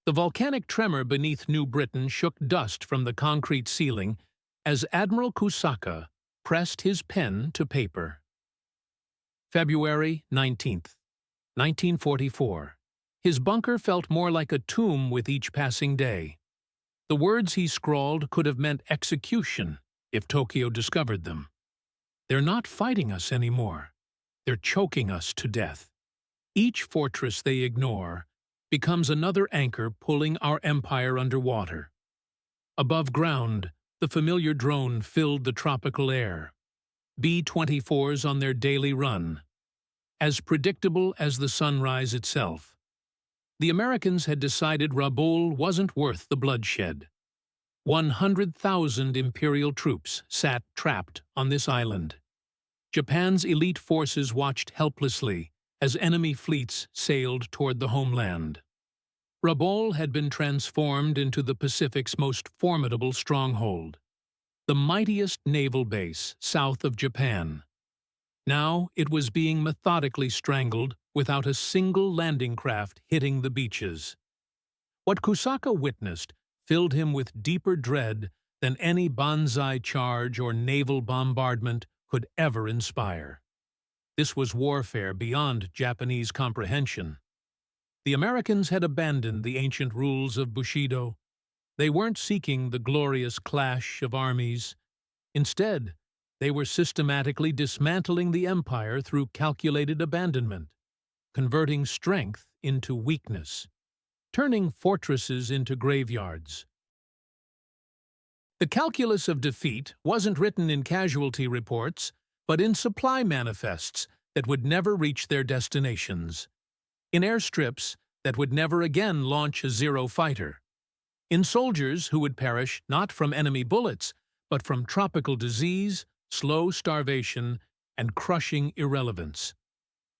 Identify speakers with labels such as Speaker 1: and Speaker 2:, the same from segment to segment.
Speaker 1: The volcanic tremor beneath New Britain shook dust from the concrete ceiling as Admiral Kusaka pressed his pen to paper. February 19th, 1944. His bunker felt more like a tomb with each passing day. The words he scrawled could have meant execution if Tokyo discovered them. They're not fighting us anymore. They're choking us to death. Each fortress they ignore becomes another anchor pulling our empire underwater. Above ground, the familiar drone filled the tropical air. B-24s on their daily run, as predictable as the sunrise itself. The Americans had decided Rabaul wasn't worth the bloodshed. 100,000 Imperial troops sat trapped on this island. Japan's elite forces watched helplessly as enemy fleets sailed toward the homeland. Rabaul had been transformed into the Pacific's most formidable stronghold, the mightiest naval base south of Japan. Now it was being methodically strangled without a single landing craft hitting the beaches. What Kusaka witnessed filled him with deeper dread than any banzai charge or naval bombardment could ever inspire. This was warfare beyond Japanese comprehension. The Americans had abandoned the ancient rules of Bushido. They weren't seeking the glorious clash of armies. Instead, they were systematically dismantling the empire through calculated abandonment, converting strength into weakness, turning fortresses into graveyards. The calculus of defeat wasn't written in casualty reports, but in supply manifests that would never reach their destinations, in airstrips that would never again launch a Zero fighter, in soldiers who would perish not from enemy bullets, but from tropical disease, slow starvation, and crushing irrelevance.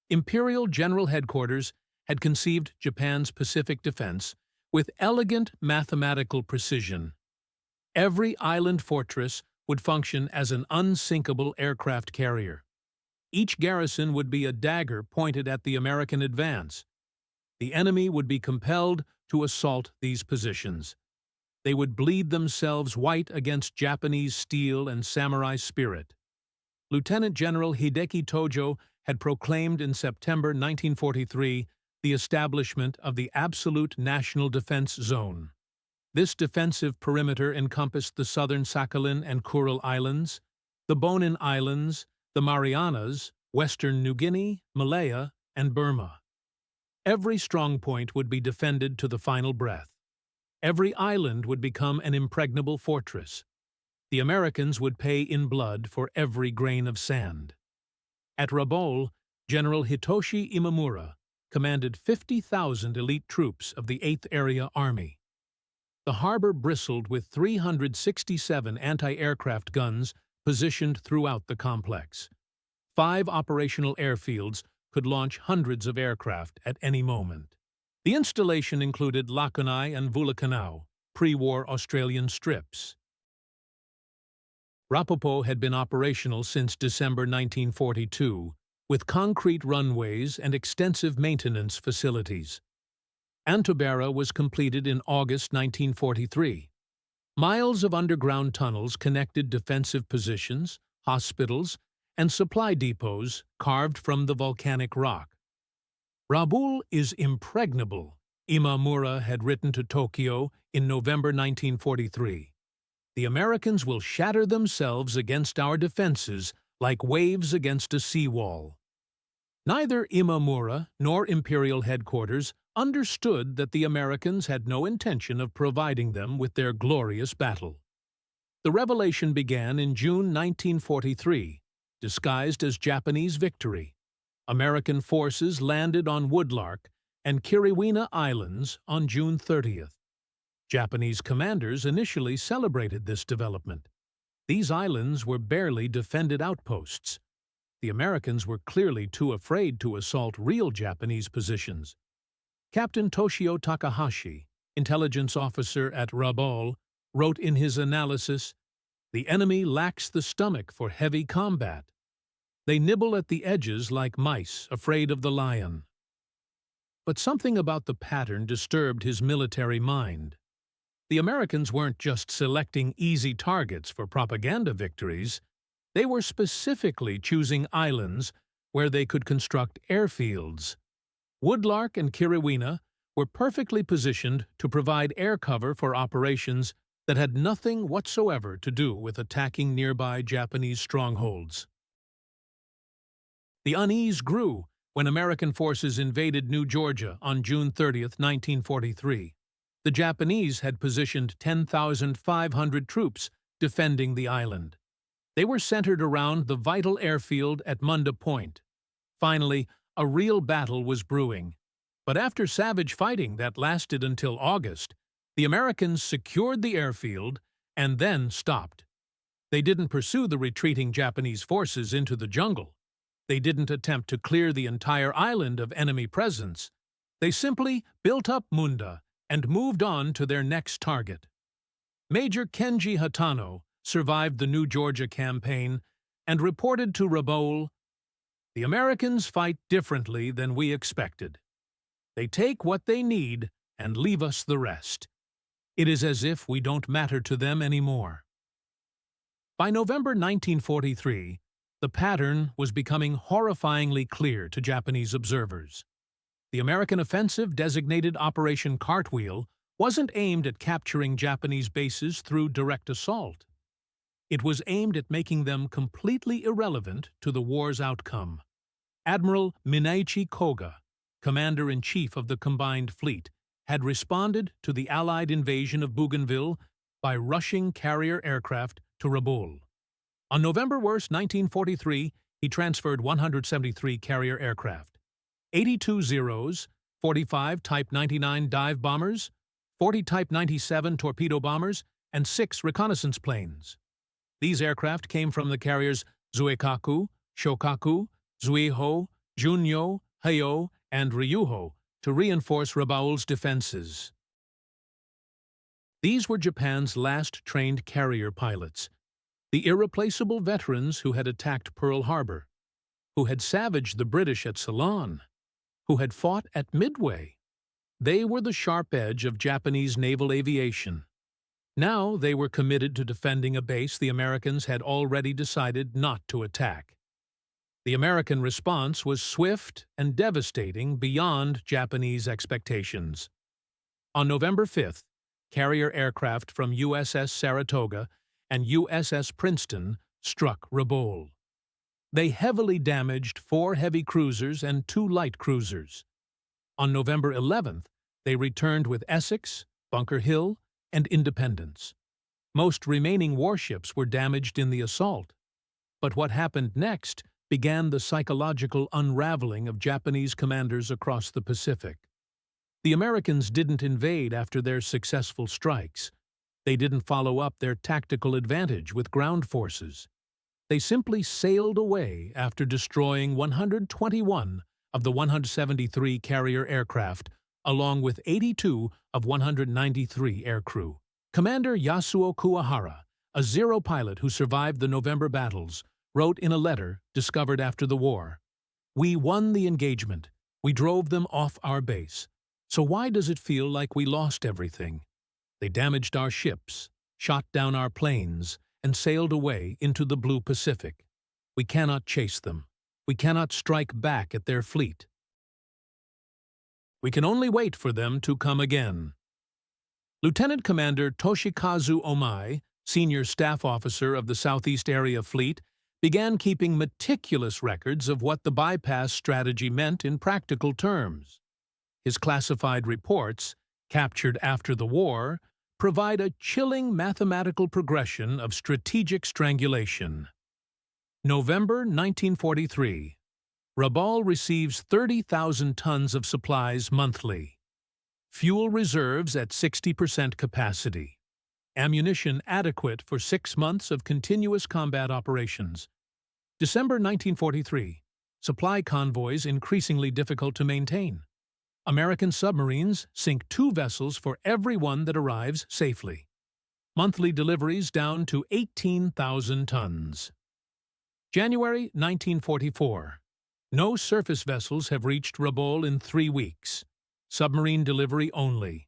Speaker 1: Imperial General Headquarters had conceived Japan's Pacific defense with elegant mathematical precision. Every island fortress would function as an unsinkable aircraft carrier. Each garrison would be a dagger pointed at the American advance. The enemy would be compelled to assault these positions. They would bleed themselves white against Japanese steel and samurai spirit. Lieutenant General Hideki Tojo had proclaimed in September 1943 the establishment of the Absolute National Defense Zone. This defensive perimeter encompassed the southern Sakhalin and Kuril Islands, the Bonin Islands, the Marianas, western New Guinea, Malaya, and Burma. Every strongpoint would be defended to the final breath. Every island would become an impregnable fortress. The Americans would pay in blood for every grain of sand. At Rabaul, General Hitoshi Imamura commanded 50,000 elite troops of the 8th Area Army. The harbor bristled with 367 anti-aircraft guns positioned throughout the complex. 5 operational airfields could launch hundreds of aircraft at any moment. The installation included Lakanai and Vulakanau, pre-war Australian strips. Rabaul had been operational since December 1942, with concrete runways and extensive maintenance facilities. Antobera was completed in August 1943. Miles of underground tunnels connected defensive positions, hospitals, and supply depots carved from the volcanic rock. Rabaul is impregnable, Imamura had written to Tokyo in November 1943. The Americans will shatter themselves against our defenses like waves against a seawall. Neither Imamura nor Imperial Headquarters understood that the Americans had no intention of providing them with their glorious battle. The revelation began in June 1943, disguised as Japanese victory. American forces landed on Woodlark and Kiriwina Islands on June 30th. Japanese commanders initially celebrated this development. These islands were barely defended outposts. The Americans were clearly too afraid to assault real Japanese positions. Captain Toshio Takahashi, intelligence officer at Rabaul, wrote in his analysis, "The enemy lacks the stomach for heavy combat. They nibble at the edges like mice afraid of the lion." But something about the pattern disturbed his military mind. The Americans weren't just selecting easy targets for propaganda victories. They were specifically choosing islands where they could construct airfields. Woodlark and Kiriwina were perfectly positioned to provide air cover for operations that had nothing whatsoever to do with attacking nearby Japanese strongholds. The unease grew when American forces invaded New Georgia on June 30, 1943. The Japanese had positioned 10,500 troops defending the island. They were centered around the vital airfield at Munda Point. Finally, a real battle was brewing. But after savage fighting that lasted until August, the Americans secured the airfield and then stopped. They didn't pursue the retreating Japanese forces into the jungle. They didn't attempt to clear the entire island of enemy presence. They simply built up Munda and moved on to their next target. Major Kenji Hatano survived the New Georgia campaign and reported to Rabaul, "The Americans fight differently than we expected. They take what they need and leave us the rest. It is as if we don't matter to them anymore." By November 1943, the pattern was becoming horrifyingly clear to Japanese observers. The American offensive, designated Operation Cartwheel, wasn't aimed at capturing Japanese bases through direct assault. It was aimed at making them completely irrelevant to the war's outcome. Admiral Mineichi Koga, Commander-in-Chief of the Combined Fleet, had responded to the Allied invasion of Bougainville by rushing carrier aircraft to Rabaul. On November 1, 1943, he transferred 173 carrier aircraft, 82 Zeros, 45 Type 99 dive bombers, 40 Type 97 torpedo bombers, and 6 reconnaissance planes. These aircraft came from the carriers Zuikaku, Shokaku, Zuiho, Junyo, Hayo, and Ryuho to reinforce Rabaul's defenses. These were Japan's last trained carrier pilots, the irreplaceable veterans who had attacked Pearl Harbor, who had savaged the British at Ceylon, who had fought at Midway. They were the sharp edge of Japanese naval aviation. Now they were committed to defending a base the Americans had already decided not to attack. The American response was swift and devastating beyond Japanese expectations. On November 5th, carrier aircraft from USS Saratoga and USS Princeton struck Rabaul. They heavily damaged 4 heavy cruisers and 2 light cruisers. On November 11th, they returned with Essex, Bunker Hill, and Independence. Most remaining warships were damaged in the assault. But what happened next began the psychological unraveling of Japanese commanders across the Pacific. The Americans didn't invade after their successful strikes. They didn't follow up their tactical advantage with ground forces. They simply sailed away after destroying 121 of the 173 carrier aircraft, along with 82 of 193 aircrew. Commander Yasuo Kuwahara, a Zero pilot who survived the November battles, wrote in a letter discovered after the war, "We won the engagement. We drove them off our base. So why does it feel like we lost everything? They damaged our ships, shot down our planes, and sailed away into the blue Pacific. We cannot chase them. We cannot strike back at their fleet. We can only wait for them to come again." Lieutenant Commander Toshikazu Omai, senior staff officer of the Southeast Area Fleet, began keeping meticulous records of what the bypass strategy meant in practical terms. His classified reports, captured after the war, provide a chilling mathematical progression of strategic strangulation. November 1943. Rabaul receives 30,000 tons of supplies monthly. Fuel reserves at 60% capacity. Ammunition adequate for 6 months of continuous combat operations. December 1943. Supply convoys increasingly difficult to maintain. American submarines sink 2 vessels for every one that arrives safely. Monthly deliveries down to 18,000 tons. January 1944. No surface vessels have reached Rabaul in 3 weeks. submarine delivery only.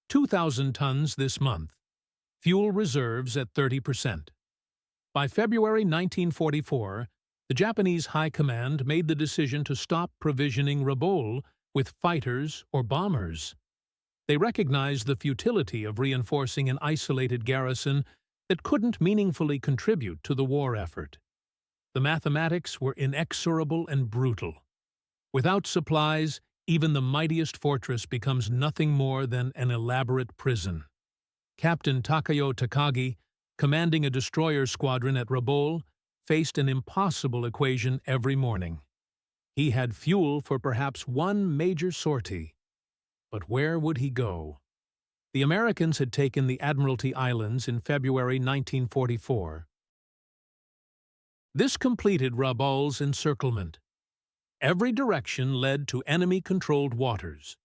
Speaker 1: 2,000 tons this month. Fuel reserves at 30%. By February 1944, the Japanese High Command made the decision to stop provisioning Rabaul with fighters or bombers. They recognized the futility of reinforcing an isolated garrison that couldn't meaningfully contribute to the war effort. The mathematics were inexorable and brutal. Without supplies, even the mightiest fortress becomes nothing more than an elaborate prison. Captain Takayo Takagi, commanding a destroyer squadron at Rabaul, faced an impossible equation every morning. He had fuel for perhaps one major sortie. But where would he go? The Americans had taken the Admiralty Islands in February 1944. This completed Rabaul's encirclement. Every direction led to enemy-controlled waters.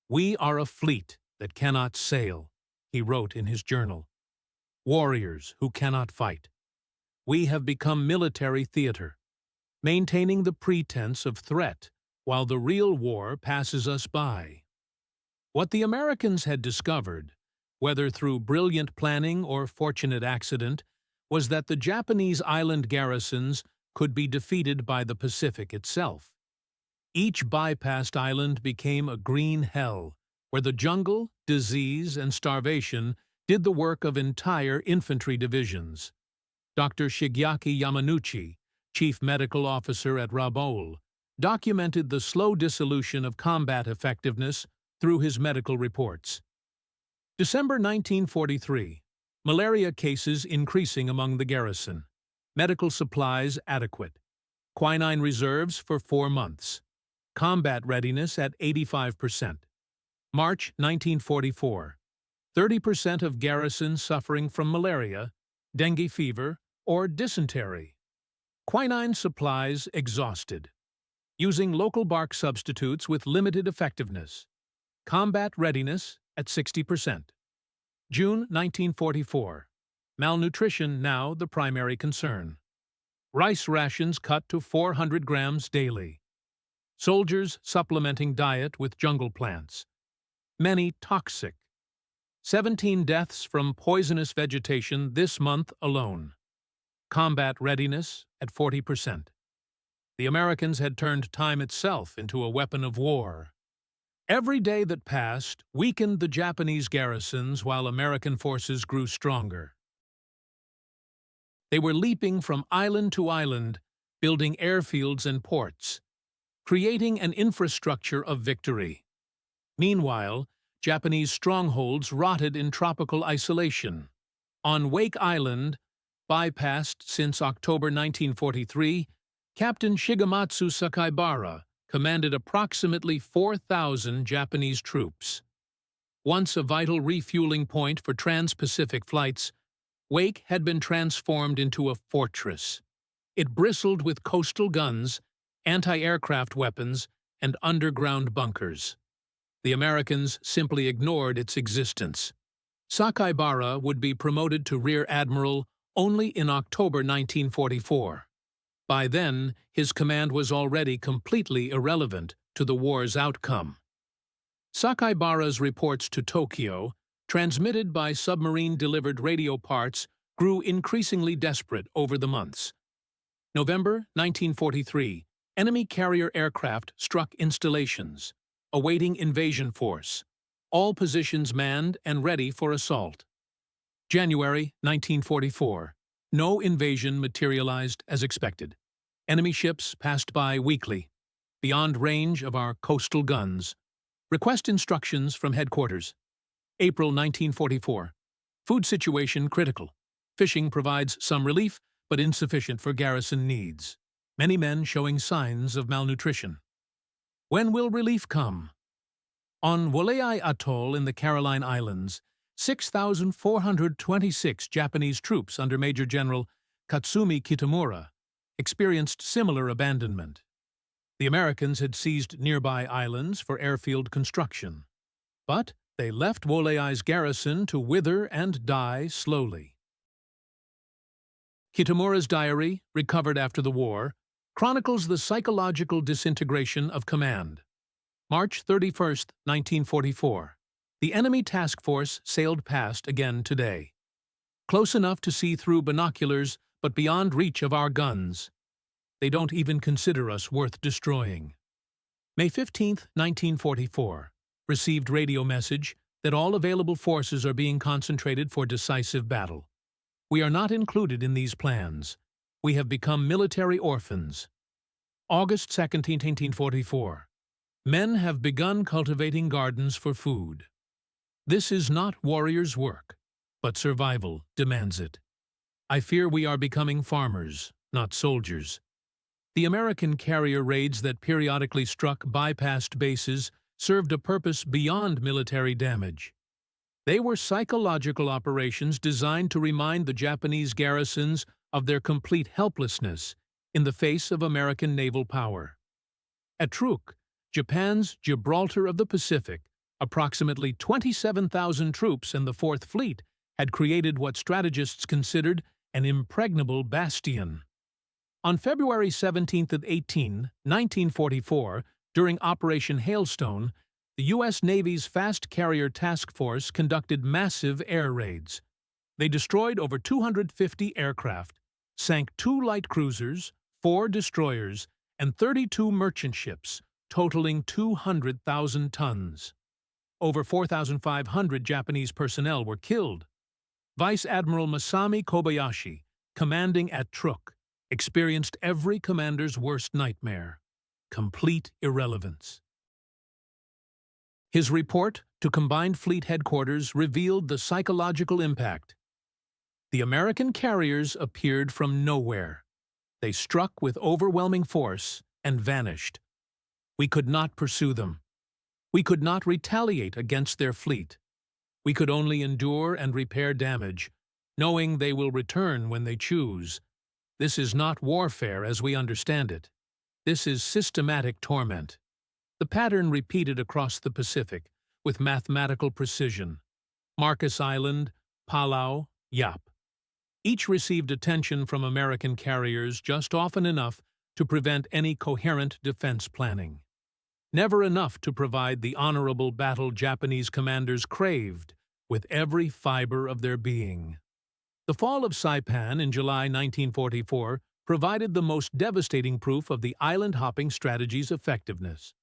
Speaker 1: "We are a fleet that cannot sail," he wrote in his journal. "Warriors who cannot fight. We have become military theater, maintaining the pretense of threat while the real war passes us by." What the Americans had discovered, whether through brilliant planning or fortunate accident, was that the Japanese island garrisons could be defeated by the Pacific itself. Each bypassed island became a green hell, where the jungle, disease, and starvation did the work of entire infantry divisions. Dr. Shigeaki Yamanouchi, chief medical officer at Rabaul, documented the slow dissolution of combat effectiveness through his medical reports. December 1943. Malaria cases increasing among the garrison. Medical supplies adequate. Quinine reserves for 4 months. Combat readiness at 85%. March 1944. 30% of garrison suffering from malaria, dengue fever, or dysentery. Quinine supplies exhausted. Using local bark substitutes with limited effectiveness. Combat readiness at 60%. June 1944. Malnutrition now the primary concern. Rice rations cut to 400 grams daily. Soldiers supplementing diet with jungle plants. Many toxic. 17 deaths from poisonous vegetation this month alone. Combat readiness at 40%. The Americans had turned time itself into a weapon of war. Every day that passed weakened the Japanese garrisons while American forces grew stronger. They were leaping from island to island, building airfields and ports, creating an infrastructure of victory. Meanwhile, Japanese strongholds rotted in tropical isolation. On Wake Island, bypassed since October 1943, Captain Shigematsu Sakaibara commanded approximately 4,000 Japanese troops. Once a vital refueling point for trans-Pacific flights, Wake had been transformed into a fortress. It bristled with coastal guns, anti-aircraft weapons, and underground bunkers. The Americans simply ignored its existence. Sakaibara would be promoted to Rear Admiral only in October 1944. By then, his command was already completely irrelevant to the war's outcome. Sakaibara's reports to Tokyo, transmitted by submarine-delivered radio parts, grew increasingly desperate over the months. November 1943, enemy carrier aircraft struck installations, awaiting invasion force, all positions manned and ready for assault. January 1944, no invasion materialized as expected. Enemy ships passed by weekly, beyond range of our coastal guns. Request instructions from headquarters. April 1944. Food situation critical. Fishing provides some relief, but insufficient for garrison needs. Many men showing signs of malnutrition. When will relief come? On Wolei Atoll in the Caroline Islands, 6,426 Japanese troops under Major General Katsumi Kitamura experienced similar abandonment. The Americans had seized nearby islands for airfield construction, but they left Wolei's garrison to wither and die slowly. Kitamura's diary, recovered after the war, chronicles the psychological disintegration of command. March 31, 1944. The enemy task force sailed past again today. Close enough to see through binoculars, but beyond reach of our guns. They don't even consider us worth destroying. May 15, 1944. Received radio message that all available forces are being concentrated for decisive battle. We are not included in these plans. We have become military orphans. August 2, 1944. Men have begun cultivating gardens for food. This is not warriors' work, but survival demands it. I fear we are becoming farmers, not soldiers. The American carrier raids that periodically struck bypassed bases served a purpose beyond military damage. They were psychological operations designed to remind the Japanese garrisons of their complete helplessness in the face of American naval power. At Truk, Japan's Gibraltar of the Pacific, approximately 27,000 troops and the Fourth Fleet had created what strategists considered an impregnable bastion. On February 17 and 18, 1944, during Operation Hailstone, the U.S. Navy's Fast Carrier Task Force conducted massive air raids. They destroyed over 250 aircraft, sank 2 light cruisers, 4 destroyers, and 32 merchant ships, totaling 200,000 tons. Over 4,500 Japanese personnel were killed. Vice Admiral Masami Kobayashi, commanding at Truk, experienced every commander's worst nightmare: complete irrelevance. His report to Combined Fleet Headquarters revealed the psychological impact. The American carriers appeared from nowhere. They struck with overwhelming force and vanished. We could not pursue them. We could not retaliate against their fleet. We could only endure and repair damage, knowing they will return when they choose. This is not warfare as we understand it. This is systematic torment. The pattern repeated across the Pacific with mathematical precision. Marcus Island, Palau, Yap. Each received attention from American carriers just often enough to prevent any coherent defense planning. Never enough to provide the honorable battle Japanese commanders craved with every fiber of their being. The fall of Saipan in July 1944 provided the most devastating proof of the island-hopping strategy's effectiveness.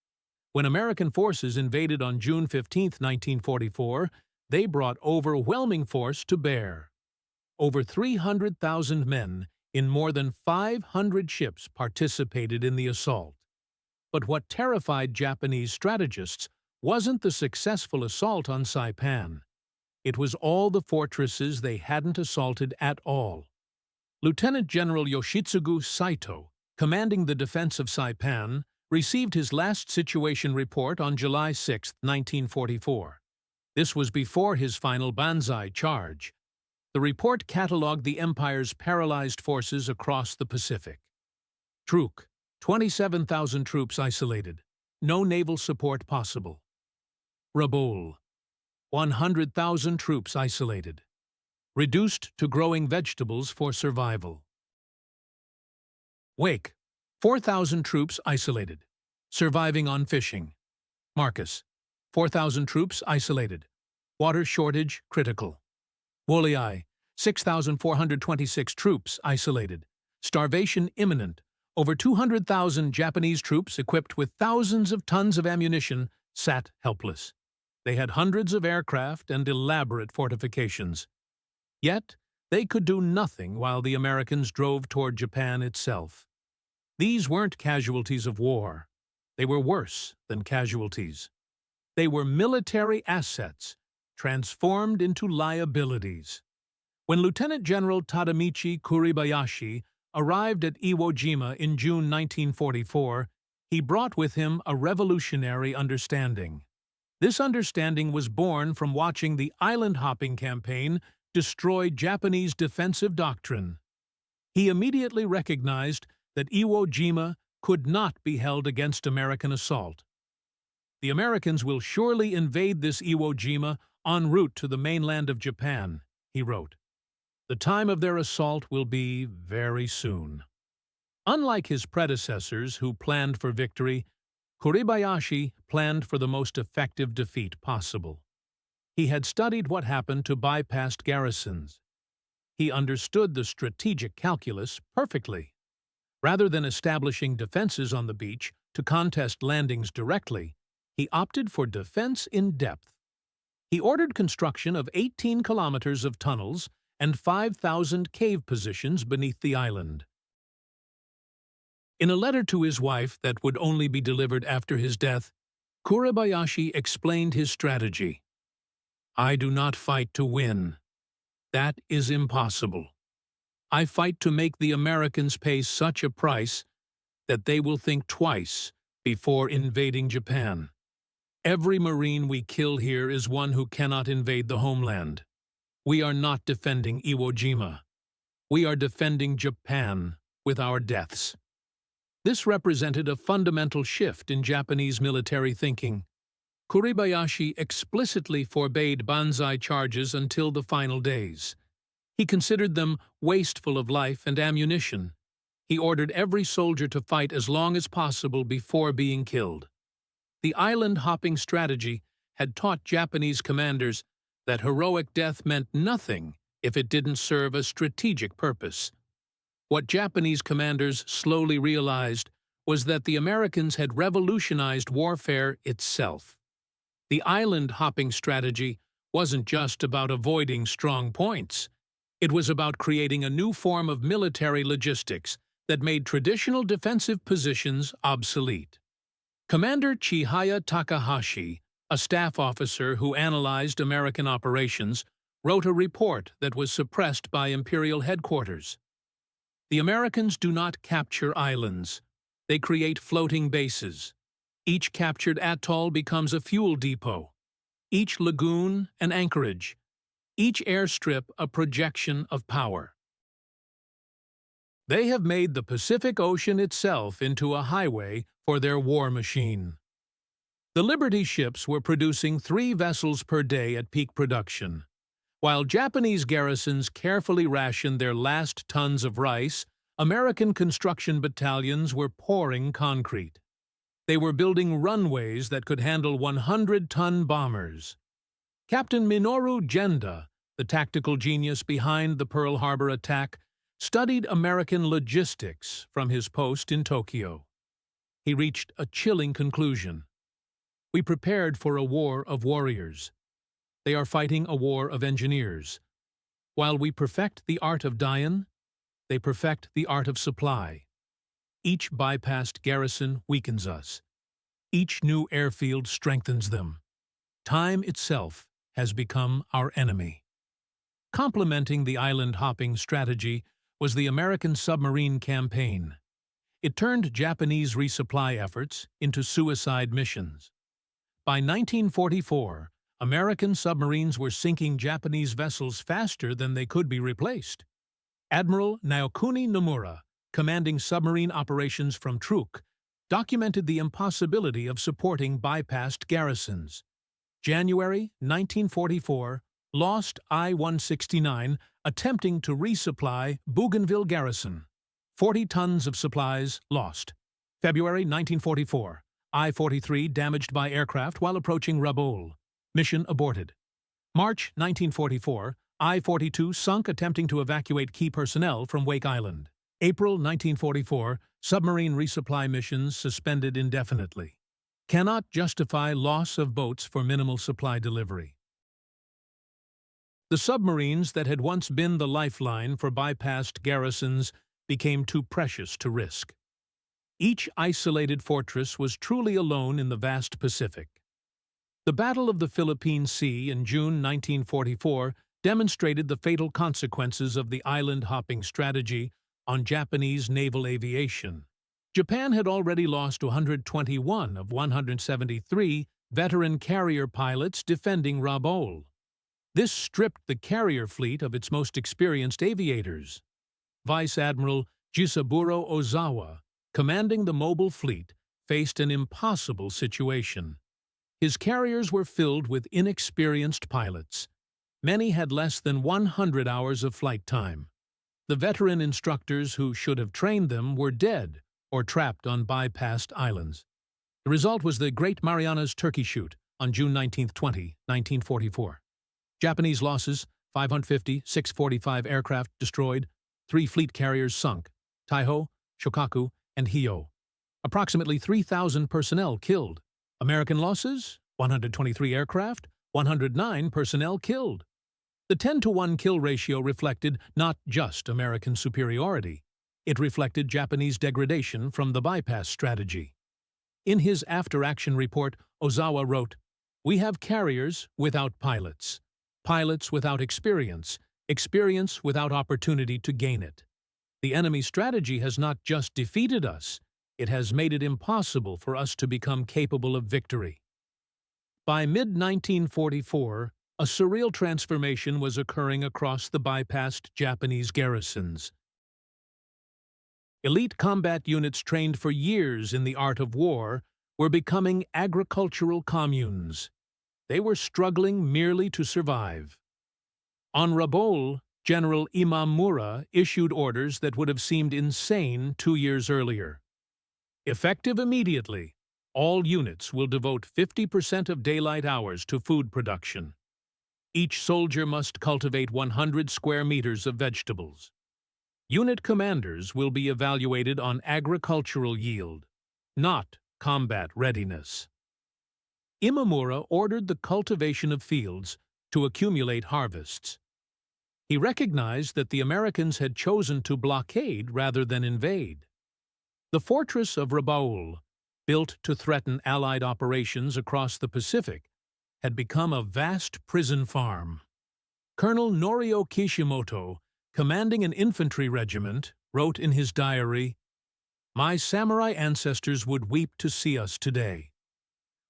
Speaker 1: When American forces invaded on June 15, 1944, they brought overwhelming force to bear. Over 300,000 men in more than 500 ships participated in the assault. But what terrified Japanese strategists wasn't the successful assault on Saipan. It was all the fortresses they hadn't assaulted at all. Lieutenant General Yoshitsugu Saito, commanding the defense of Saipan, received his last situation report on July 6, 1944. This was before his final Banzai charge. The report catalogued the Empire's paralyzed forces across the Pacific. Truk, 27,000 troops isolated. No naval support possible. Rabaul, 100,000 troops isolated. Reduced to growing vegetables for survival. Wake, 4,000 troops isolated. Surviving on fishing. Marcus, 4,000 troops isolated. Water shortage critical. Woliai, 6,426 troops isolated. Starvation imminent. Over 200,000 Japanese troops equipped with thousands of tons of ammunition sat helpless. They had hundreds of aircraft and elaborate fortifications. Yet, they could do nothing while the Americans drove toward Japan itself. These weren't casualties of war. They were worse than casualties. They were military assets, transformed into liabilities. When Lieutenant General Tadamichi Kuribayashi arrived at Iwo Jima in June 1944, he brought with him a revolutionary understanding. This understanding was born from watching the island-hopping campaign destroy Japanese defensive doctrine. He immediately recognized that Iwo Jima could not be held against American assault. The Americans will surely invade this Iwo Jima en route to the mainland of Japan, he wrote. The time of their assault will be very soon. Unlike his predecessors who planned for victory, Kuribayashi planned for the most effective defeat possible. He had studied what happened to bypassed garrisons. He understood the strategic calculus perfectly. Rather than establishing defenses on the beach to contest landings directly, he opted for defense in depth. He ordered construction of 18 kilometers of tunnels and 5,000 cave positions beneath the island. In a letter to his wife that would only be delivered after his death, Kuribayashi explained his strategy. "I do not fight to win. That is impossible. I fight to make the Americans pay such a price that they will think twice before invading Japan. Every Marine we kill here is one who cannot invade the homeland. We are not defending Iwo Jima. We are defending Japan with our deaths." This represented a fundamental shift in Japanese military thinking. Kuribayashi explicitly forbade banzai charges until the final days. He considered them wasteful of life and ammunition. He ordered every soldier to fight as long as possible before being killed. The island-hopping strategy had taught Japanese commanders that heroic death meant nothing if it didn't serve a strategic purpose. What Japanese commanders slowly realized was that the Americans had revolutionized warfare itself. The island-hopping strategy wasn't just about avoiding strong points. It was about creating a new form of military logistics that made traditional defensive positions obsolete. Commander Chihaya Takahashi, a staff officer who analyzed American operations, wrote a report that was suppressed by Imperial headquarters. The Americans do not capture islands. They create floating bases. Each captured atoll becomes a fuel depot. Each lagoon an anchorage. Each airstrip a projection of power. They have made the Pacific Ocean itself into a highway for their war machine. The Liberty ships were producing 3 vessels per day at peak production. While Japanese garrisons carefully rationed their last tons of rice, American construction battalions were pouring concrete. They were building runways that could handle 100-ton bombers. Captain Minoru Genda, the tactical genius behind the Pearl Harbor attack, studied American logistics from his post in Tokyo. He reached a chilling conclusion. We prepared for a war of warriors. They are fighting a war of engineers. While we perfect the art of Dayan, they perfect the art of supply. Each bypassed garrison weakens us. Each new airfield strengthens them. Time itself has become our enemy. Complementing the island-hopping strategy was the American submarine campaign. It turned Japanese resupply efforts into suicide missions. By 1944, American submarines were sinking Japanese vessels faster than they could be replaced. Admiral Naokuni Nomura, commanding submarine operations from Truk, documented the impossibility of supporting bypassed garrisons. January 1944, lost I-169 attempting to resupply Bougainville garrison. 40 tons of supplies lost. February 1944, I-43 damaged by aircraft while approaching Rabaul. Mission aborted. March 1944, I-42 sunk attempting to evacuate key personnel from Wake Island. April 1944, submarine resupply missions suspended indefinitely. Cannot justify loss of boats for minimal supply delivery. The submarines that had once been the lifeline for bypassed garrisons became too precious to risk. Each isolated fortress was truly alone in the vast Pacific. The Battle of the Philippine Sea in June 1944 demonstrated the fatal consequences of the island-hopping strategy on Japanese naval aviation. Japan had already lost 121 of 173 veteran carrier pilots defending Rabaul. This stripped the carrier fleet of its most experienced aviators. Vice Admiral Jisaburo Ozawa, commanding the mobile fleet, faced an impossible situation. His carriers were filled with inexperienced pilots. Many had less than 100 hours of flight time. The veteran instructors who should have trained them were dead or trapped on bypassed islands. The result was the Great Marianas Turkey Shoot on June 19, 1944. Japanese losses: 550, 645 aircraft destroyed, 3 fleet carriers sunk, Taiho, Shokaku, and Hio. Approximately 3,000 personnel killed. American losses: 123 aircraft, 109 personnel killed. The 10-to-1 kill ratio reflected not just American superiority. It reflected Japanese degradation from the bypass strategy. In his after-action report, Ozawa wrote, "We have carriers without pilots, pilots without experience, experience without opportunity to gain it. The enemy strategy has not just defeated us, it has made it impossible for us to become capable of victory." By mid-1944, a surreal transformation was occurring across the bypassed Japanese garrisons. Elite combat units trained for years in the art of war were becoming agricultural communes. They were struggling merely to survive. On Rabaul, General Imamura issued orders that would have seemed insane 2 years earlier. Effective immediately, all units will devote 50% of daylight hours to food production. Each soldier must cultivate 100 square meters of vegetables. Unit commanders will be evaluated on agricultural yield, not combat readiness. Imamura ordered the cultivation of fields to accumulate harvests. He recognized that the Americans had chosen to blockade rather than invade. The fortress of Rabaul, built to threaten Allied operations across the Pacific, had become a vast prison farm. Colonel Norio Kishimoto, commanding an infantry regiment, wrote in his diary, "My samurai ancestors would weep to see us today.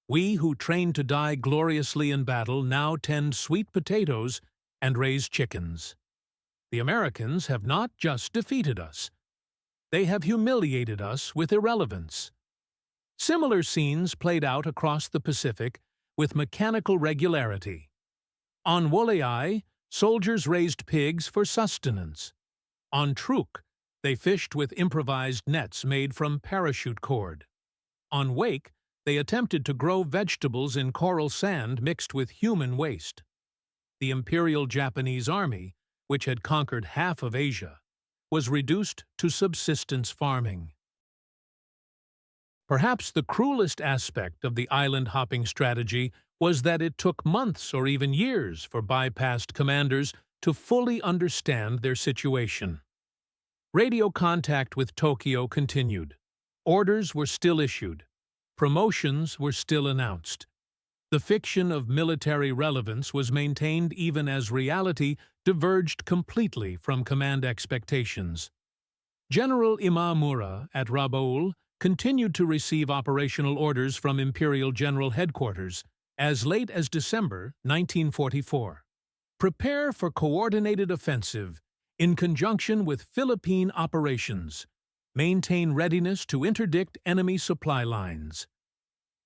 Speaker 1: We who trained to die gloriously in battle now tend sweet potatoes and raise chickens. The Americans have not just defeated us. They have humiliated us with irrelevance." Similar scenes played out across the Pacific with mechanical regularity. On Wolaï, soldiers raised pigs for sustenance. On Truk, they fished with improvised nets made from parachute cord. On Wake, they attempted to grow vegetables in coral sand mixed with human waste. The Imperial Japanese Army, which had conquered half of Asia, was reduced to subsistence farming. Perhaps the cruelest aspect of the island-hopping strategy was that it took months or even years for bypassed commanders to fully understand their situation. Radio contact with Tokyo continued. Orders were still issued. Promotions were still announced. The fiction of military relevance was maintained even as reality diverged completely from command expectations. General Imamura at Rabaul continued to receive operational orders from Imperial General Headquarters as late as December 1944. Prepare for coordinated offensive in conjunction with Philippine operations. Maintain readiness to interdict enemy supply lines.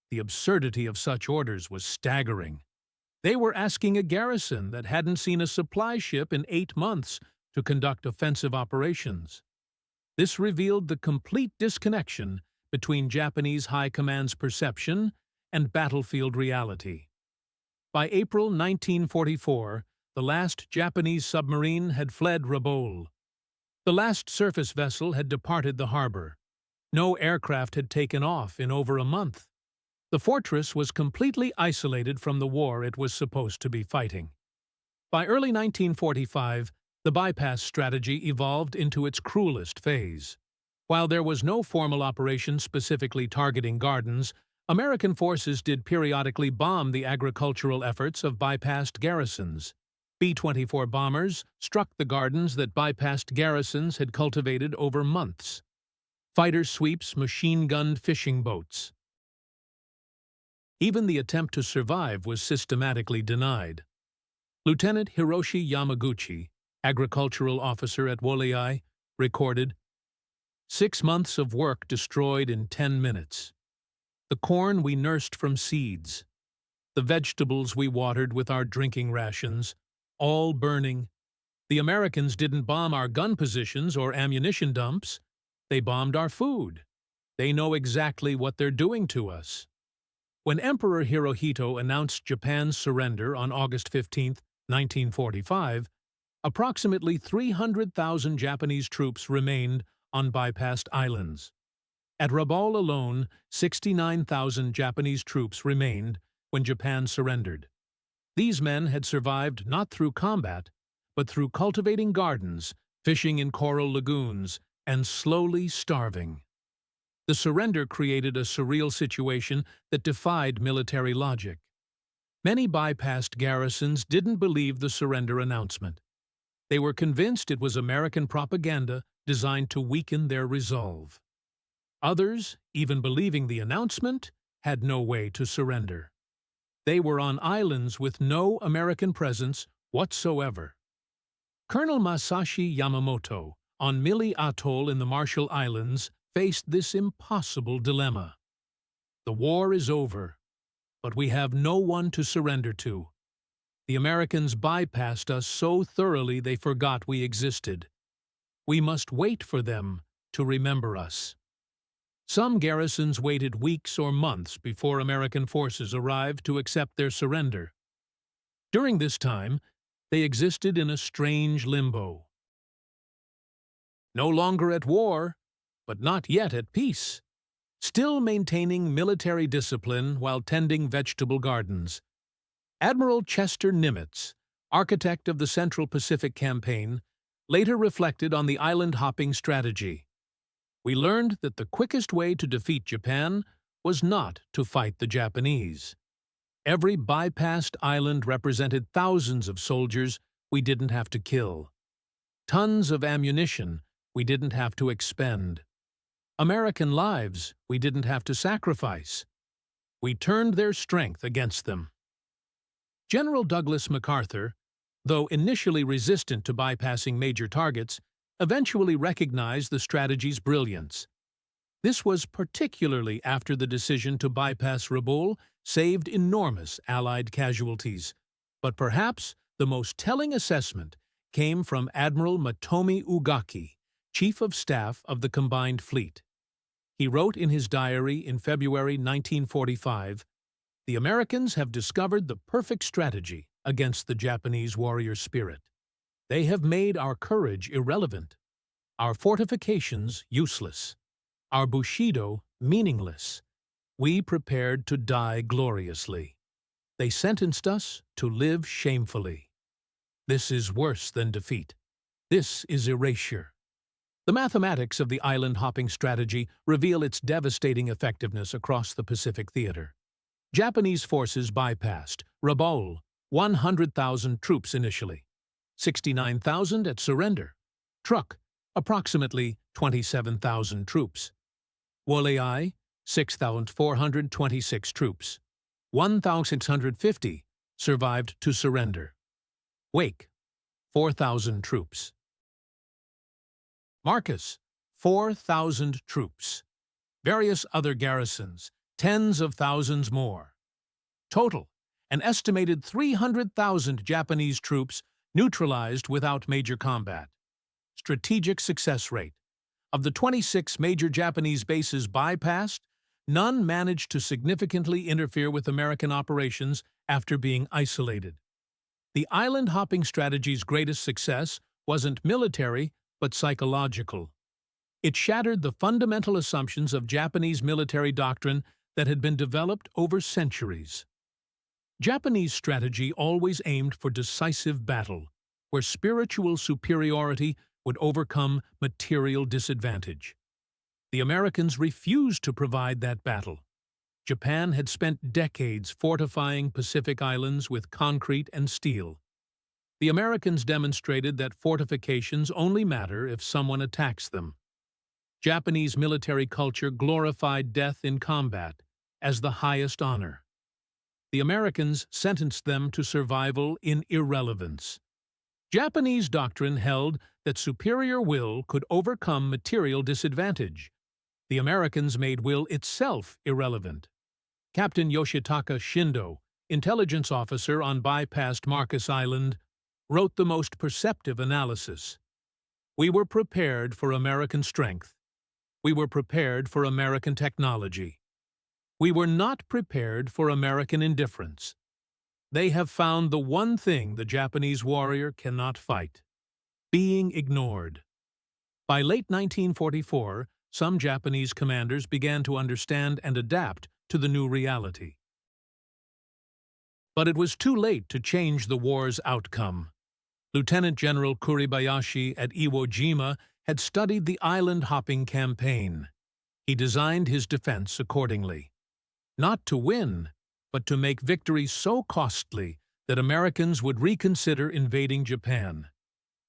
Speaker 1: The absurdity of such orders was staggering. They were asking a garrison that hadn't seen a supply ship in 8 months to conduct offensive operations. This revealed the complete disconnection between Japanese High Command's perception and battlefield reality. By April 1944, the last Japanese submarine had fled Rabaul. The last surface vessel had departed the harbor. No aircraft had taken off in over a month. The fortress was completely isolated from the war it was supposed to be fighting. By early 1945, the bypass strategy evolved into its cruelest phase. While there was no formal operation specifically targeting gardens, American forces did periodically bomb the agricultural efforts of bypassed garrisons. B-24 bombers struck the gardens that bypassed garrisons had cultivated over months. Fighter sweeps machine-gunned fishing boats. Even the attempt to survive was systematically denied. Lieutenant Hiroshi Yamaguchi, agricultural officer at Wolaï, recorded, 6 months of work destroyed in 10 minutes. The corn we nursed from seeds. The vegetables we watered with our drinking rations, all burning. The Americans didn't bomb our gun positions or ammunition dumps. They bombed our food. They know exactly what they're doing to us. When Emperor Hirohito announced Japan's surrender on August 15, 1945, approximately 300,000 Japanese troops remained on bypassed islands. At Rabaul alone, 69,000 Japanese troops remained when Japan surrendered. These men had survived not through combat, but through cultivating gardens, fishing in coral lagoons, and slowly starving. The surrender created a surreal situation that defied military logic. Many bypassed garrisons didn't believe the surrender announcement. They were convinced it was American propaganda designed to weaken their resolve. Others, even believing the announcement, had no way to surrender. They were on islands with no American presence whatsoever. Colonel Masashi Yamamoto, on Mili Atoll in the Marshall Islands, faced this impossible dilemma. The war is over, but we have no one to surrender to. The Americans bypassed us so thoroughly they forgot we existed. We must wait for them to remember us. Some garrisons waited weeks or months before American forces arrived to accept their surrender. During this time, they existed in a strange limbo. No longer at war, but not yet at peace. Still maintaining military discipline while tending vegetable gardens. Admiral Chester Nimitz, architect of the Central Pacific Campaign, later reflected on the island-hopping strategy. We learned that the quickest way to defeat Japan was not to fight the Japanese. Every bypassed island represented thousands of soldiers we didn't have to kill. Tons of ammunition we didn't have to expend. American lives we didn't have to sacrifice. We turned their strength against them. General Douglas MacArthur, though initially resistant to bypassing major targets, eventually recognized the strategy's brilliance. This was particularly after the decision to bypass Rabaul saved enormous Allied casualties. But perhaps the most telling assessment came from Admiral Matomi Ugaki, Chief of Staff of the Combined Fleet. He wrote in his diary in February 1945, "The Americans have discovered the perfect strategy against the Japanese warrior spirit. They have made our courage irrelevant, our fortifications useless, our bushido meaningless. We prepared to die gloriously. They sentenced us to live shamefully. This is worse than defeat. This is erasure." The mathematics of the island-hopping strategy reveal its devastating effectiveness across the Pacific theater. Japanese forces bypassed Rabaul, 100,000 troops initially, 69,000 at surrender. Truk, approximately 27,000 troops. Waleai, 6,426 troops. 1,650 survived to surrender. Wake, 4,000 troops. Marcus, 4,000 troops. Various other garrisons, tens of thousands more. Total, an estimated 300,000 Japanese troops neutralized without major combat. Strategic success rate. Of the 26 major Japanese bases bypassed, none managed to significantly interfere with American operations after being isolated. The island-hopping strategy's greatest success wasn't military, but psychological. It shattered the fundamental assumptions of Japanese military doctrine that had been developed over centuries. Japanese strategy always aimed for decisive battle, where spiritual superiority would overcome material disadvantage. The Americans refused to provide that battle. Japan had spent decades fortifying Pacific Islands with concrete and steel. The Americans demonstrated that fortifications only matter if someone attacks them. Japanese military culture glorified death in combat as the highest honor. The Americans sentenced them to survival in irrelevance. Japanese doctrine held that superior will could overcome material disadvantage. The Americans made will itself irrelevant. Captain Yoshitaka Shindo, intelligence officer on bypassed Marcus Island, wrote the most perceptive analysis. "We were prepared for American strength. We were prepared for American technology. We were not prepared for American indifference. They have found the one thing the Japanese warrior cannot fight: being ignored. By late 1944, some Japanese commanders began to understand and adapt to the new reality. But it was too late to change the war's outcome. Lieutenant General Kuribayashi at Iwo Jima had studied the island-hopping campaign. He designed his defense accordingly. Not to win, but to make victory so costly that Americans would reconsider invading Japan.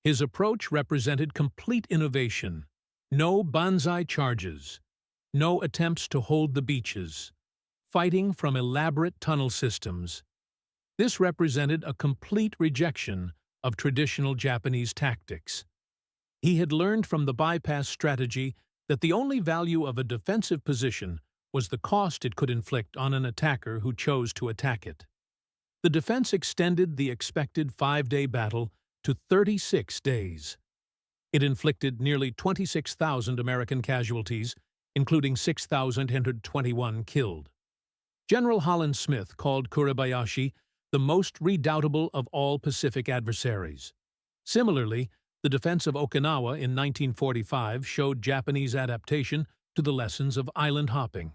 Speaker 1: His approach represented complete innovation. No banzai charges, no attempts to hold the beaches, fighting from elaborate tunnel systems. This represented a complete rejection of traditional Japanese tactics. He had learned from the bypass strategy that the only value of a defensive position was the cost it could inflict on an attacker who chose to attack it. The defense extended the expected 5-day battle to 36 days. It inflicted nearly 26,000 American casualties, including 6,121 killed. General Holland Smith called Kuribayashi the most redoubtable of all Pacific adversaries. Similarly, the defense of Okinawa in 1945 showed Japanese adaptation to the lessons of island hopping.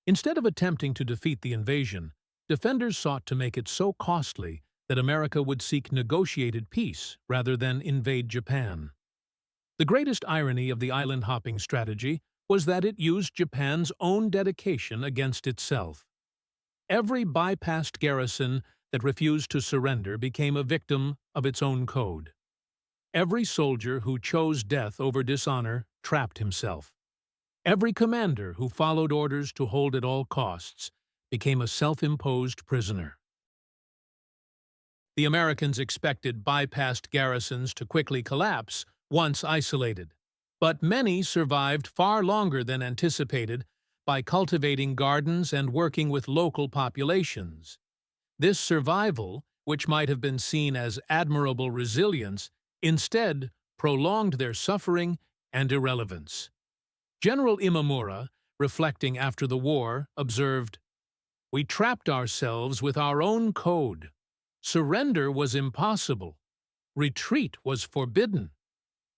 Speaker 1: Instead of attempting to defeat the invasion, defenders sought to make it so costly that America would seek negotiated peace rather than invade Japan. The greatest irony of the island-hopping strategy was that it used Japan's own dedication against itself. Every bypassed garrison that refused to surrender became a victim of its own code. Every soldier who chose death over dishonor trapped himself. Every commander who followed orders to hold at all costs became a self-imposed prisoner. The Americans expected bypassed garrisons to quickly collapse once isolated, but many survived far longer than anticipated by cultivating gardens and working with local populations. This survival, which might have been seen as admirable resilience, instead prolonged their suffering and irrelevance. General Imamura, reflecting after the war, observed, "We trapped ourselves with our own code. Surrender was impossible. Retreat was forbidden.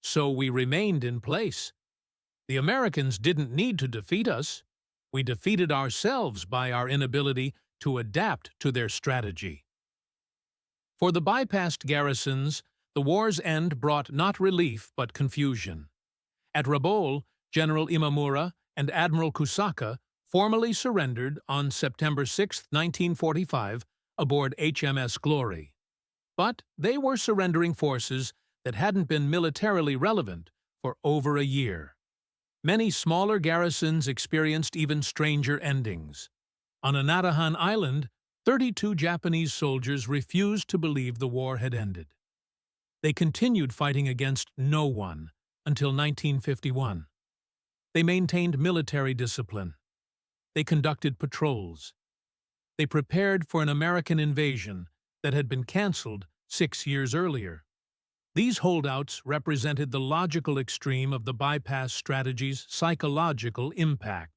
Speaker 1: So we remained in place. The Americans didn't need to defeat us. We defeated ourselves by our inability to adapt to their strategy." For the bypassed garrisons, the war's end brought not relief but confusion. At Rabaul, General Imamura and Admiral Kusaka formally surrendered on September 6, 1945, aboard HMS Glory. But they were surrendering forces that hadn't been militarily relevant for over a year. Many smaller garrisons experienced even stranger endings. On Anadahan Island, 32 Japanese soldiers refused to believe the war had ended. They continued fighting against no one until 1951. They maintained military discipline. They conducted patrols. They prepared for an American invasion that had been canceled 6 years earlier. These holdouts represented the logical extreme of the bypass strategy's psychological impact.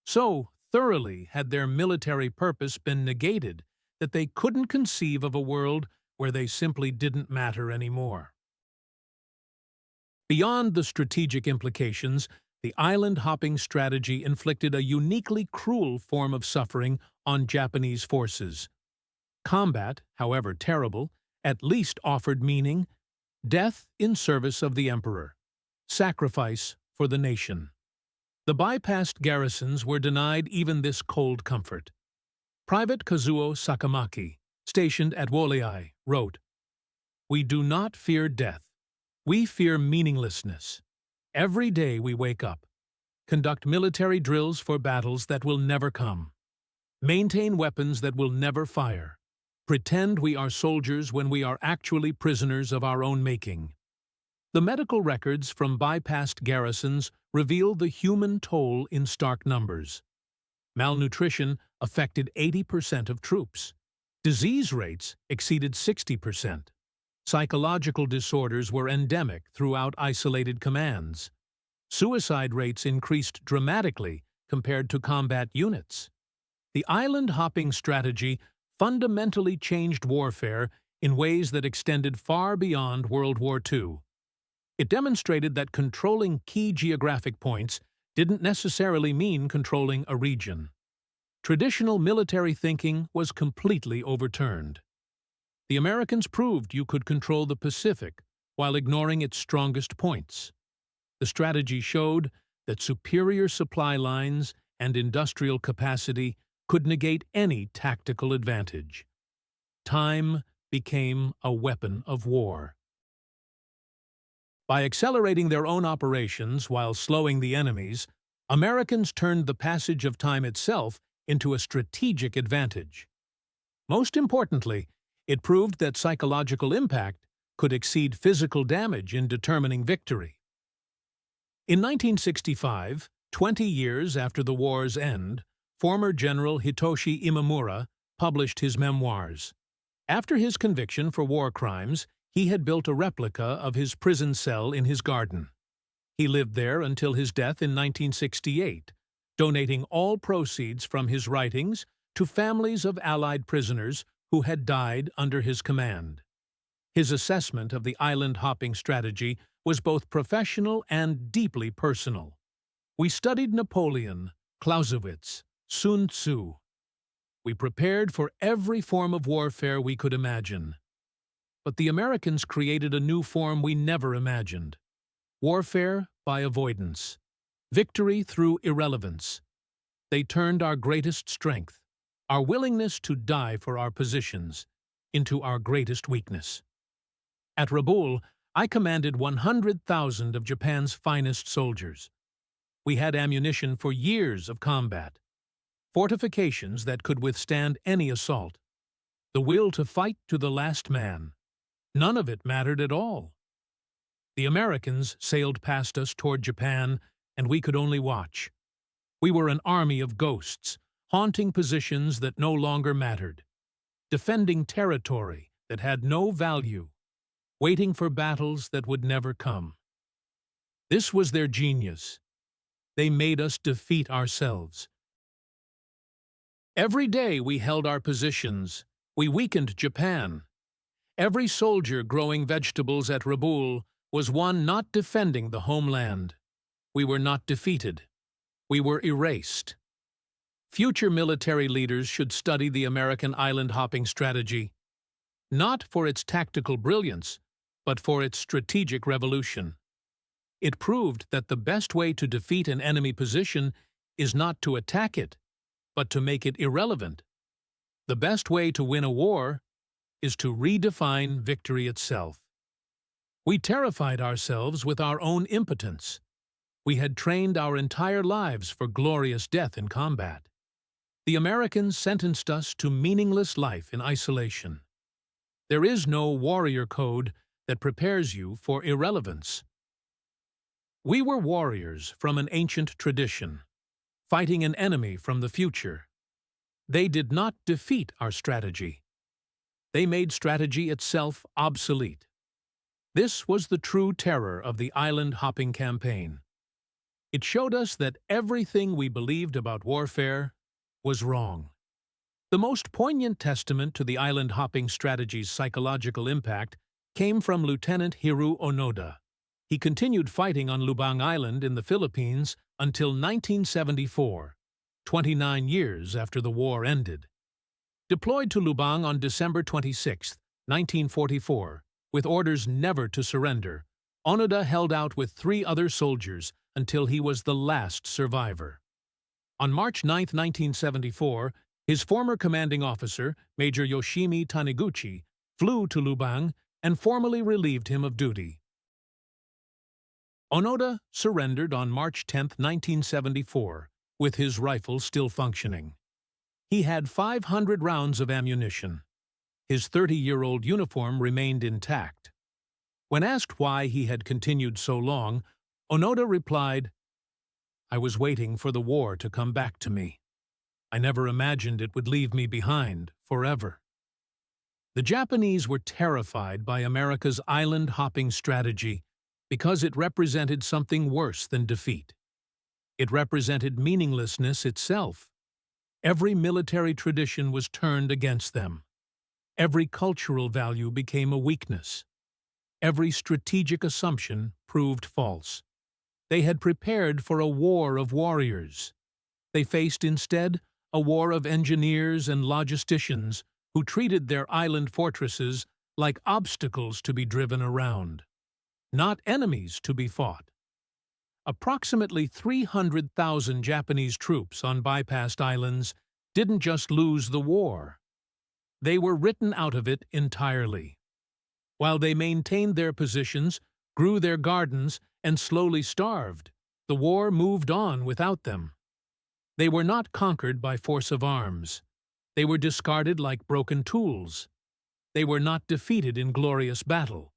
Speaker 1: So thoroughly had their military purpose been negated that they couldn't conceive of a world where they simply didn't matter anymore. Beyond the strategic implications, the island-hopping strategy inflicted a uniquely cruel form of suffering on Japanese forces. Combat, however terrible, at least offered meaning: death in service of the emperor, sacrifice for the nation. The bypassed garrisons were denied even this cold comfort. Private Kazuo Sakamaki, stationed at Wolai, wrote, "We do not fear death. We fear meaninglessness. Every day we wake up, conduct military drills for battles that will never come, maintain weapons that will never fire, pretend we are soldiers when we are actually prisoners of our own making." The medical records from bypassed garrisons reveal the human toll in stark numbers. Malnutrition affected 80% of troops. Disease rates exceeded 60%. Psychological disorders were endemic throughout isolated commands. Suicide rates increased dramatically compared to combat units. The island-hopping strategy fundamentally changed warfare in ways that extended far beyond World War II. It demonstrated that controlling key geographic points didn't necessarily mean controlling a region. Traditional military thinking was completely overturned. The Americans proved you could control the Pacific while ignoring its strongest points. The strategy showed that superior supply lines and industrial capacity could negate any tactical advantage. Time became a weapon of war. By accelerating their own operations while slowing the enemy's, Americans turned the passage of time itself into a strategic advantage. Most importantly, it proved that psychological impact could exceed physical damage in determining victory. In 1965, 20 years after the war's end, former General Hitoshi Imamura published his memoirs. After his conviction for war crimes, he had built a replica of his prison cell in his garden. He lived there until his death in 1968, donating all proceeds from his writings to families of Allied prisoners who had died under his command. His assessment of the island-hopping strategy was both professional and deeply personal. We studied Napoleon, Clausewitz, Sun Tzu. We prepared for every form of warfare we could imagine. But the Americans created a new form we never imagined. Warfare by avoidance. Victory through irrelevance. They turned our greatest strength, our willingness to die for our positions, into our greatest weakness. At Rabaul, I commanded 100,000 of Japan's finest soldiers. We had ammunition for years of combat, fortifications that could withstand any assault, the will to fight to the last man. None of it mattered at all. The Americans sailed past us toward Japan, and we could only watch. We were an army of ghosts, haunting positions that no longer mattered, defending territory that had no value, waiting for battles that would never come. This was their genius. They made us defeat ourselves. Every day we held our positions. We weakened Japan. Every soldier growing vegetables at Rabaul was one not defending the homeland. We were not defeated. We were erased. Future military leaders should study the American island-hopping strategy, not for its tactical brilliance, but for its strategic revolution. It proved that the best way to defeat an enemy position is not to attack it, but to make it irrelevant. The best way to win a war is to redefine victory itself. We terrified ourselves with our own impotence. We had trained our entire lives for glorious death in combat. The Americans sentenced us to meaningless life in isolation. There is no warrior code that prepares you for irrelevance. We were warriors from an ancient tradition, fighting an enemy from the future. They did not defeat our strategy. They made strategy itself obsolete. This was the true terror of the island-hopping campaign. It showed us that everything we believed about warfare was wrong. The most poignant testament to the island-hopping strategy's psychological impact came from Lieutenant Hiroo Onoda. He continued fighting on Lubang Island in the Philippines until 1974, 29 years after the war ended. Deployed to Lubang on December 26, 1944, with orders never to surrender, Onoda held out with 3 other soldiers until he was the last survivor. On March 9, 1974, his former commanding officer, Major Yoshimi Taniguchi, flew to Lubang and formally relieved him of duty. Onoda surrendered on March 10, 1974, with his rifle still functioning. He had 500 rounds of ammunition. His 30-year-old uniform remained intact. When asked why he had continued so long, Onoda replied, "I was waiting for the war to come back to me. I never imagined it would leave me behind forever." The Japanese were terrified by America's island-hopping strategy because it represented something worse than defeat. It represented meaninglessness itself. Every military tradition was turned against them. Every cultural value became a weakness. Every strategic assumption proved false. They had prepared for a war of warriors. They faced instead a war of engineers and logisticians who treated their island fortresses like obstacles to be driven around, not enemies to be fought. Approximately 300,000 Japanese troops on bypassed islands didn't just lose the war. They were written out of it entirely. While they maintained their positions, grew their gardens, and slowly starved, the war moved on without them. They were not conquered by force of arms. They were discarded like broken tools. They were not defeated in glorious battle.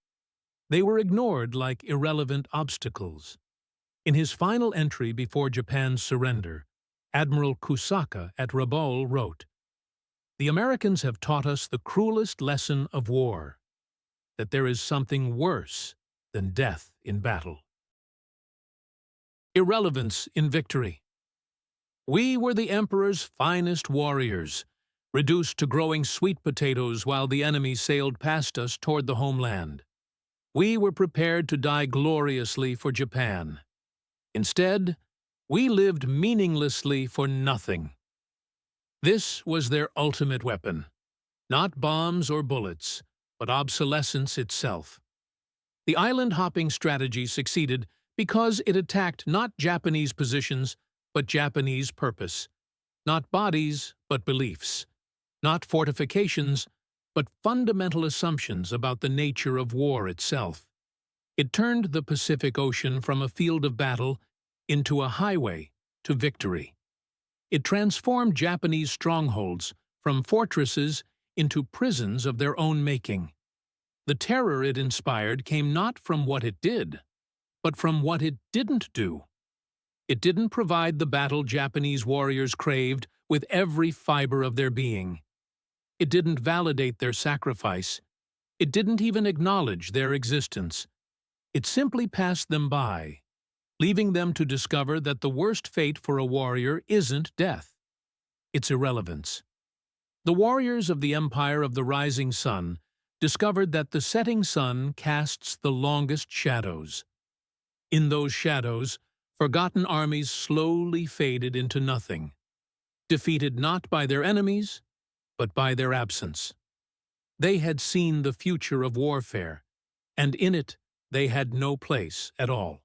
Speaker 1: They were ignored like irrelevant obstacles. In his final entry before Japan's surrender, Admiral Kusaka at Rabaul wrote, "The Americans have taught us the cruelest lesson of war, that there is something worse than death in battle." Irrelevance in victory. We were the Emperor's finest warriors, reduced to growing sweet potatoes while the enemy sailed past us toward the homeland. We were prepared to die gloriously for Japan. Instead, we lived meaninglessly for nothing. This was their ultimate weapon, not bombs or bullets, but obsolescence itself. The island-hopping strategy succeeded because it attacked not Japanese positions, but Japanese purpose, not bodies, but beliefs, not fortifications, but fundamental assumptions about the nature of war itself. It turned the Pacific Ocean from a field of battle into a highway to victory. It transformed Japanese strongholds from fortresses into prisons of their own making. The terror it inspired came not from what it did, but from what it didn't do. It didn't provide the battle Japanese warriors craved with every fiber of their being. It didn't validate their sacrifice. It didn't even acknowledge their existence. It simply passed them by, leaving them to discover that the worst fate for a warrior isn't death. It's irrelevance. The warriors of the Empire of the Rising Sun discovered that the setting sun casts the longest shadows. In those shadows, forgotten armies slowly faded into nothing, defeated not by their enemies, but by their absence. They had seen the future of warfare, and in it they had no place at all.